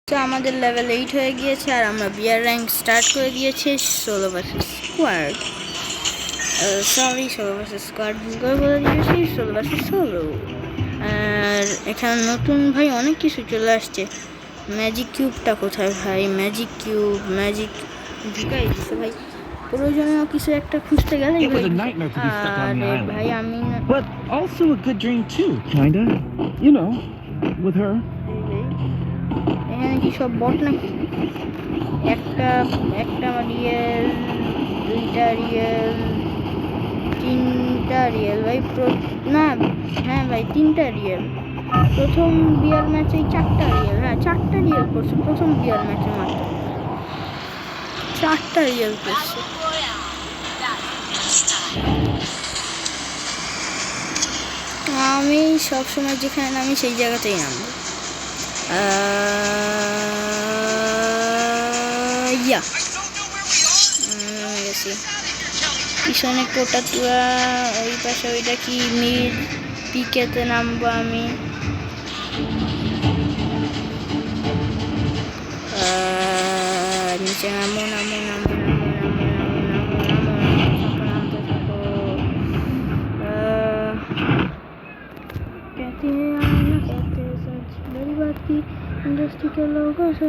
তো আমাদের লেভেল 8 হয়ে গিয়েছে আর আমরা বিয়ার র্যাঙ্ক স্টার্ট করে দিয়েছি solo versus squad. Sorry, solo versus squad ভুল করে বলে দিয়েছি, সোলো ভার্সেস সোলো। আর এখানে নতুন ভাই অনেক কিছু চলে আসছে। ম্যাজিক কিউবটা কোথায় ভাই? ম্যাজিক কিউব ঢুকাই দিচ্ছে ভাই। প্রয়োজনীয় কিছু একটা খুঁজতে গেলে আরে ভাই আমি but also a good dream too, kinda, you know, with her. এখানে কি সব বট নাকি? একটা রিয়েল, দুইটা রিয়েল, তিনটা রিয়েল ভাই। না হ্যাঁ ভাই, তিনটা রিয়েল। প্রথম বিয়ার ম্যাচে 4টা রিয়েল, হ্যাঁ 4টা রিয়েল করছে প্রথম বিয়ার ম্যাচে, মাত্র 4টা রিয়েল করছে। আমি সবসময় যেখানে নামি সেই জায়গাতেই নামবো। পিছনে কোটাতুয়া, ওই পাশে ওইটা কি মিড পিকেতে নামবো আমি। নিচে নামো নামো নামো इंडस्ट्री के लोगों से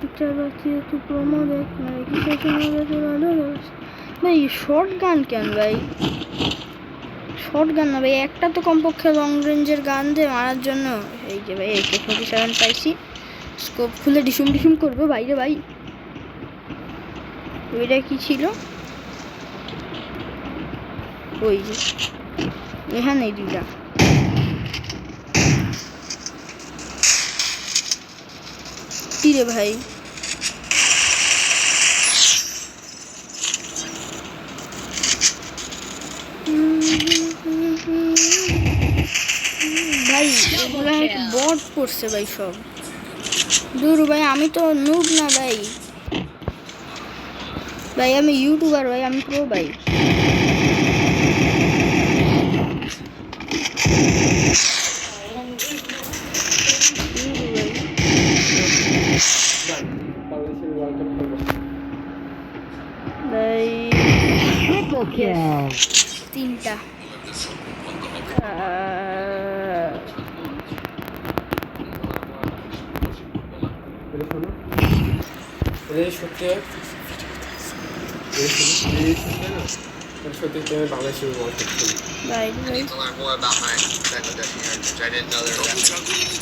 पिक्चर बची है तू प्रोमो देख मैं किसी से ভাই শর্ট গান কেন ভাই? শর্ট গান না ভাই, একটা তো কমপক্ষে লং রেঞ্জের গান দিয়ে মারার জন্য। এই যে ভাই AK-47 পাইছি, স্কোপ খুলে ডিসুম করবো বাইরে ভাই। ওইটা কি ছিল? ওই যে এখানে দুইটা তীরে ভাই। ভাই এগুলা বট পড়ছে ভাই সব। দূর ভাই, আমি তো নুব না ভাই, আমি ইউটিউবার ভাই, আমি প্রো ভাই। তিনটা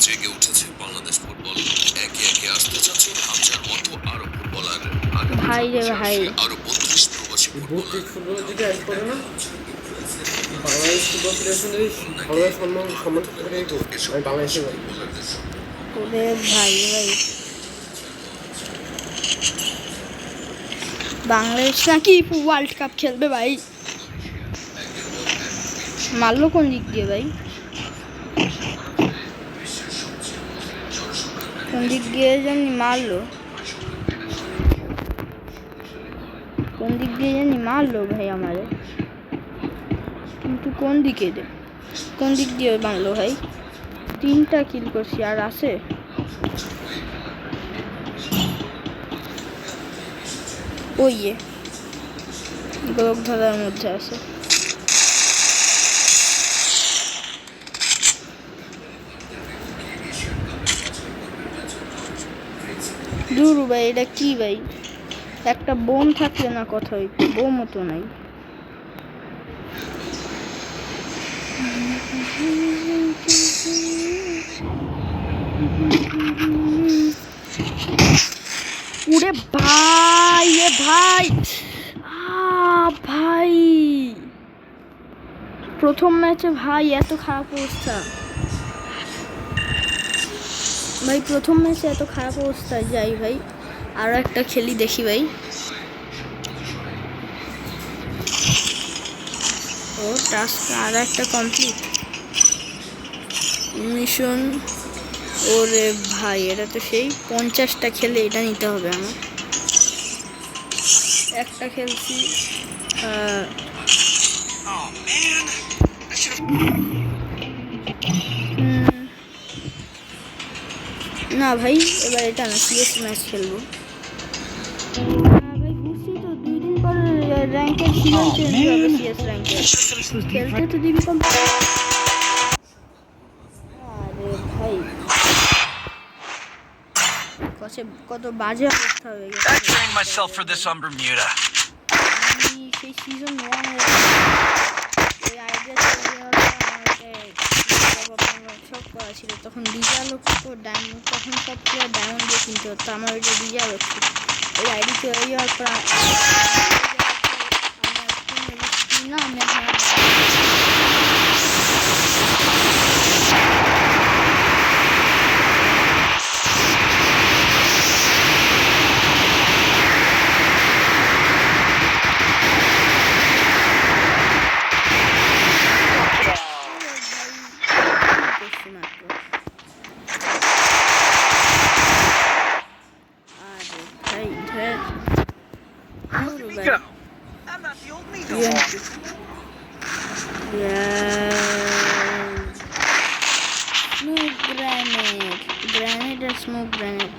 জেগে উঠেছে বাংলাদেশ ফুটবল। একে একে আসতে যাচ্ছে হামজার মতো আরো ফুটবলার, ভাই রে ভাই, আরো 32 প্রবাসী ফুটবলার যদি অ্যাড করে না বাংলাদেশ ফুটবল ফেডারেশনের ভালোভাবে সম্মান করে আমি বাংলাদেশে ভাই। ওরে ভাই ভাই, বাংলাদেশ নাকি ওয়ার্ল্ড কাপ খেলবে ভাই? মারলো কোন দিক দিয়ে ভাই? কোন দিক দিয়ে জানি মারলো, কোন দিক দিয়ে জানি মারলো ভাই আমারে, কিন্তু কোন দিক দিয়ে মারলো ভাই? 3টা কিল করছি, আর আছে ওই গোলক ধাঁধার মধ্যে আছে। দূর ভাই, এটা কি ভাই? একটা বোম থাকলে না কথা হইতো, বোমও তো নাই। উরে ভাই, এ ভাই ভাই, প্রথম ম্যাচে ভাই এত খারাপ অবস্থা ভাই, প্রথম ম্যাচে এত খারাপ অবস্থা। যাই ভাই, আরো একটা খেলি দেখি ভাই। ও টাস্ক আর একটা কমপ্লিট মিশন। ওরে ভাই, এটা তো সেই 50টা খেলে এটা নিতে হবে আমার। একটা খেলছি না ভাই এবার এটা না সিএস ম্যাচ খেলবো। ভাই বুঝছি তো 2 দিন পর র্যাঙ্কের সিজন চেঞ্জ হবে সিএস র্যাঙ্কের। খেলতে তো দিবি কম। আরে ভাই কত বাজে অবস্থা হয়ে গেছে। I trained myself for this on Bermuda. আমি সেই সিজন 1 এর এই আইডিয়া সব করা ছিল তখন ডিজালও কত ডায়মন্ড তখন সব প্লেয়ার ডায়মন্ড দিয়ে কিনতে হতো আমার ওইটা ডিজাল হচ্ছে ওই আইডি চলে যাওয়ার পর না আমি Go. I'm not the old me no more. Smoke grenade আর স্মোক গ্রেনেড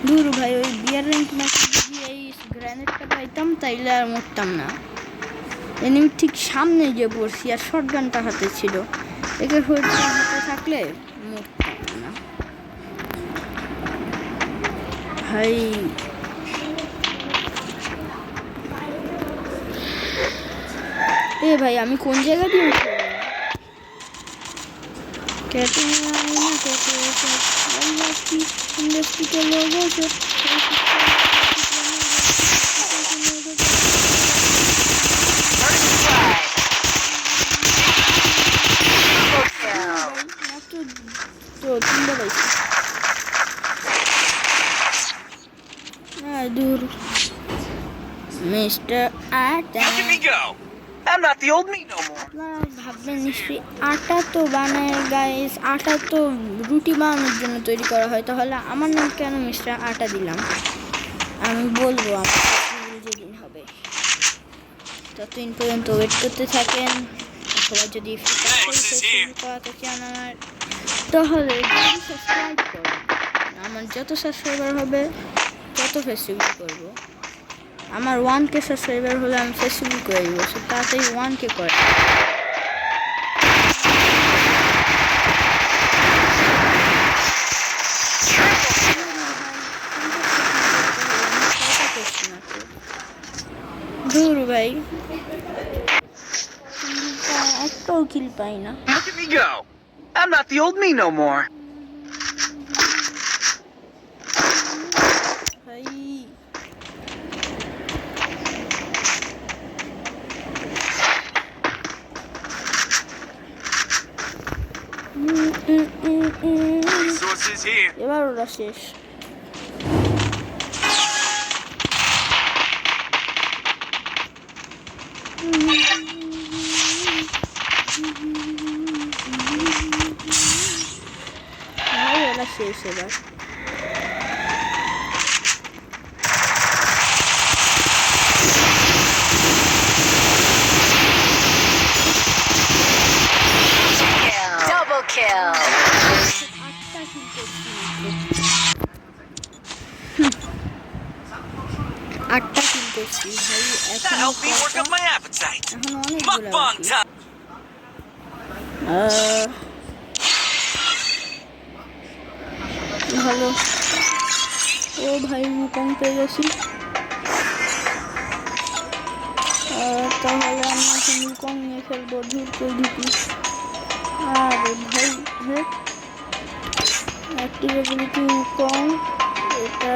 দূর ভাই ওই বিয়ার র্যাঙ্ক ম্যাচে যদি এই গ্রেনেডটা পাইতাম তাইলে আর মরতাম না এনিমি ঠিক সামনে যে পড়ছি আর শটগানটা হাতে ছিল একে হাতে থাকলে মরতাম না ভাই এ ভাই আমি কোন জায়গা দিয়ে कहते हैं ना कहते हैं अल्लाह की इंडस्ट्री के लोगों से तो तीनदा पाইছি दूर मिस्टर आटा Look at me go. I'm not the old me no more. ভাববেন নিশ্চয়ই আটা তো বানায় গাইস আটা তো রুটি বানানোর জন্য তৈরি করা হয় তাহলে আমার নাম কেন মিস্টার আটা দিলাম আমি বলবো আমার যেদিন হবে ততদিন পর্যন্ত ওয়েট করতে থাকেন অথবা যদি করাতে চান আমার তাহলে সাবস্ক্রাইব করুন আমার যত সাবস্ক্রাইবার হবে তত ফেস্টিভ্যাল করবো আমার 1K সাবস্ক্রাইবার হলে আমি ফেস্টিভ্যাল করে দিব সো তাড়াতাড়ি 1K করে দূর ভাই একটাও কিল পাই না Look at me go. I'm not the old me no more. ভাই Resources here. এবার ওরা শেষ ভাই ওরা শেষ এবার Double kill. আটটা কিল করছি ভাই That helped me work up my appetite. এখন অনেক Mukbang time. ভালো ও ভাই কম পেয়ে গেছি তাহলে আমি এখন কম নিয়ে খেলবো ঢুকতে ঢুকি আরে ভাই হ্যাঁ অ্যাক্টিভেবিলিটি কম এটা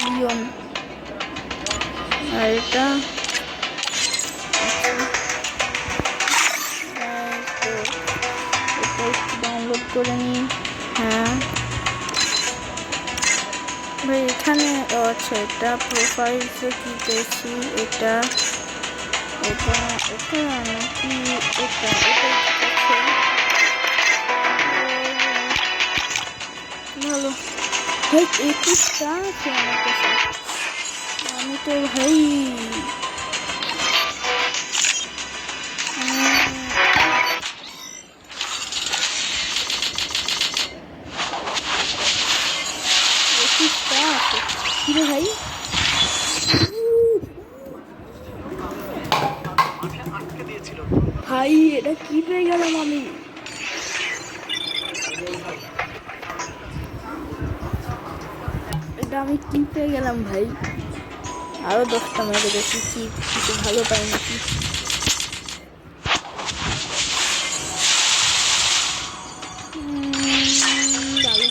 লিওন আর এটা ডাউনলোড করে নিই হ্যাঁ ভাই এখানে আচ্ছা এটা প্রোফাইলসে কি পেয়েছি এটা এটা এটা নাকি এটা ভালো ভাই 21টা আছে আমার কাছে আমি তো ভাই পিসটা আছে কি রে ভাই ভাই এটা কি পেয়ে গেলাম আমি এটা আমি কি পেয়ে গেলাম ভাই আরো 10টা মেরে দেখি কি কিছু ভালো পাই নাকি ভালো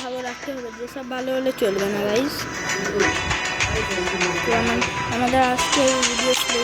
ভালো রাখতে হবে যেসব ভালো হলে চলবে না গাইস তো আমাদের আজকে ভিডিও ছিল